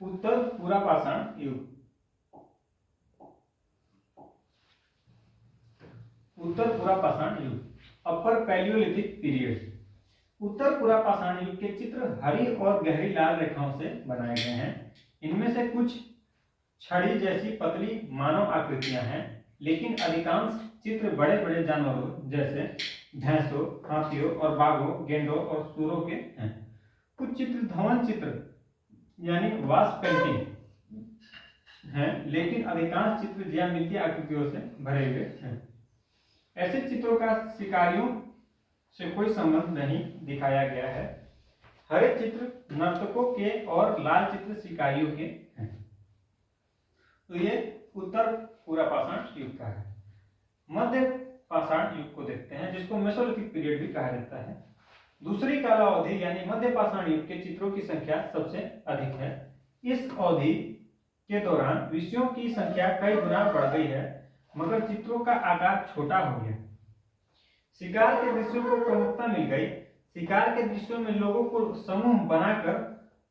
उत्तर पुरापाषाण युग। उत्तर पुरापाषाण युग, अपर Palaeolithic period. उत्तर पुरापाषाण युग के चित्र हरी और गहरी लाल रेखाओं से बनाए गए हैं। इनमें से कुछ छड़ी जैसी पतली मानव आकृतियां हैं, लेकिन अधिकांश चित्र बड़े बड़े जानवरों जैसे भैंसों, हाथियों और बाघों, गेंडों और सूरों के हैं। कुछ चित्र धवन चित्र यानी वास पेंटिंग हैं, लेकिन अधिकांश चित्र ज्यामितीय आकृतियों से भरे हुए हैं। ऐसे चित्रों का शिकारियों से कोई संबंध नहीं दिखाया गया है। हरे चित्र नर्तकों के और लाल चित्र शिकारियों के हैं। तो ये उत्तर पुरापाषाण युग का है। मध्य पाषाण युग को देखते हैं, जिसको मेसोलिथिक पीरियड भी कहा जाता है। दूसरी कालावधि यानी मध्य पाषाण युग के चित्रों की संख्या सबसे अधिक है। इस अवधि के दौरान विषयों की संख्या कई गुना बढ़ गई है, मगर चित्रों का आकार छोटा हो गया। शिकार के दृश्यों को प्रमुखता मिल गई। शिकार के दृश्यों में लोगों को समूह बनाकर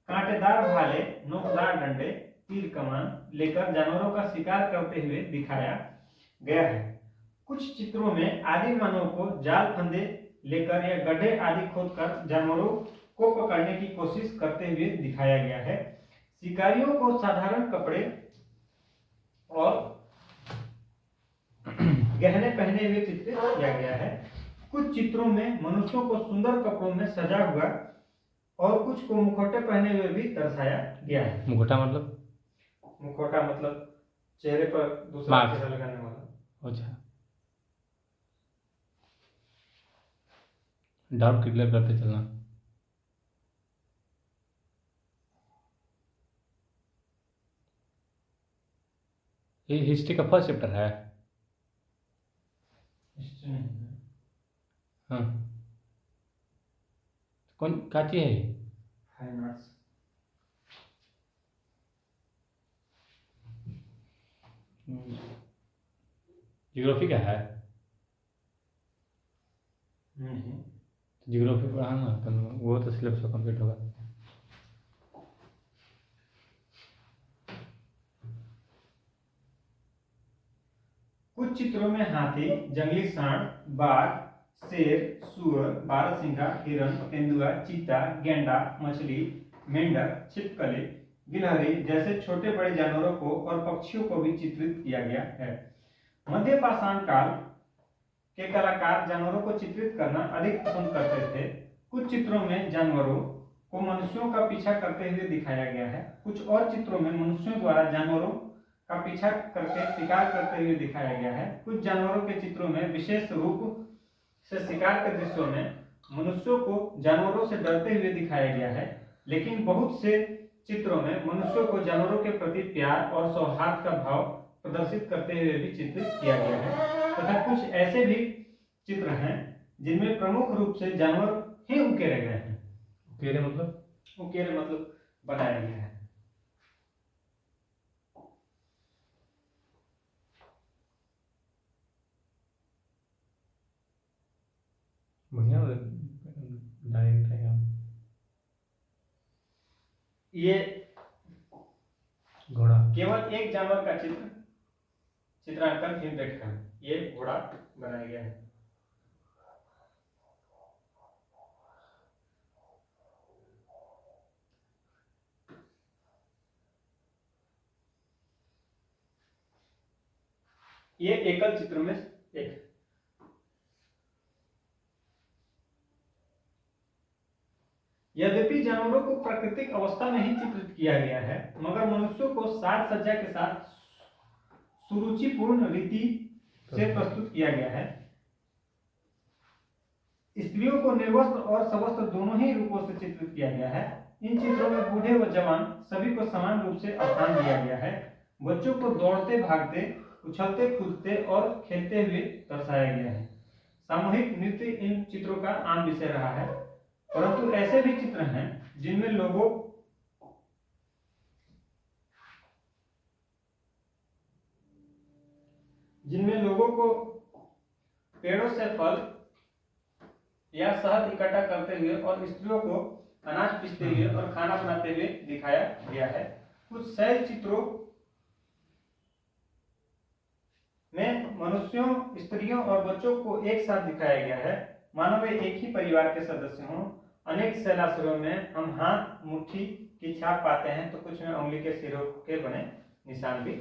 कांटेदार भाले, नोकदार डंडे, तीर कमान लेकर जानवरों का शिकार करते हुए दिखाया गया है। कुछ चित्रों में आदि मानव को जाल फंदे लेकर या गड्ढे आदि खोदकर जानवरों को पकड़ने की कोशिश करते हुए दिखाया गया है। शिकारियों को साधारण कपड़े और गहने पहने हुए चित्रित किया गया है। कुछ चित्रों में मनुष्यों को सुंदर कपड़ों में सजा हुआ और कुछ को मुखौटे पहने हुए भी दर्शाया गया है। मुखौटा मतलब? मुखौटा मतलब चेहरे पर दूसरा चेहरा लगाने वाला। अच्छा, डाउट क्लियर करते चलना। ये हिस्ट्री का फर्स्ट चैप्टर है। हाँ, कौन काची है? Fine arts. जियोग्राफी का है। जियोग्राफी पढ़ा ना, तो वो तो सिलेबस कंप्लीट होगा। कुछ चित्रों में हाथी, जंगली सांड, बाघ, शेर, सुअर, बारहसिंगा, हिरण, तेंदुआ, चीता, गेंडा, मछली, मेंढक, छिपकली, गिलहरी जैसे छोटे बड़े जानवरों को और पक्षियों को भी चित्रित किया गया है। मध्य पाषाण काल के कलाकार जानवरों को चित्रित करना अधिक पसंद करते थे। कुछ चित्रों में जानवरों को मनुष्यों का पीछा करते हुए दिखाया गया है। कुछ और चित्रों में मनुष्यों द्वारा जानवरों का पीछा करके शिकार करते हुए दिखाया गया है। कुछ जानवरों के चित्रों में विशेष रूप से शिकार के दृश्यों में मनुष्यों को जानवरों से डरते हुए दिखाया गया है, लेकिन बहुत से चित्रों में मनुष्यों को जानवरों के प्रति प्यार और सौहार्द का भाव प्रदर्शित करते हुए भी चित्रित किया गया है। तथा कुछ ऐसे भी चित्र हैं जिनमें प्रमुख रूप से जानवर ही उकेरे गए हैं। उकेरे मतलब? उकेरे मतलब बनाया गया है। बढ़िया डायरेक्ट है। ये घोड़ा केवल एक जानवर का चित्रांकन फिल्म देखकर ये घोड़ा बनाया गया है। ये एकल चित्र में एक। यद्यपि जानवरों को प्राकृतिक अवस्था में ही चित्रित किया गया है, मगर मनुष्यों को साज सज्जा के साथ सुरुचिपूर्ण रीति से प्रस्तुत किया गया है। स्त्रियों को निर्वस्त्र और सवस्त्र दोनों ही रूपों से चित्रित किया गया है। इन चित्रों में बूढ़े व जवान सभी को समान रूप से स्थान दिया गया है। बच्चों को दौड़ते, भागते, उछलते, कूदते और खेलते हुए दर्शाया गया है। सामूहिक नृत्य इन चित्रों का आम विषय रहा है, परंतु ऐसे भी चित्र हैं जिनमें लोगों को पेड़ों से फल या शहद इकट्ठा करते हुए और स्त्रियों को अनाज पीसते हुए और खाना बनाते हुए दिखाया गया है। कुछ शैल चित्रों में मनुष्यों, स्त्रियों और बच्चों को एक साथ दिखाया गया है, मानो वे एक ही परिवार के सदस्य हों। अनेक शैलासुरों में हम हाथ मुट्ठी की छाप पाते हैं, तो कुछ में उंगली के सिरों के बने निशान भी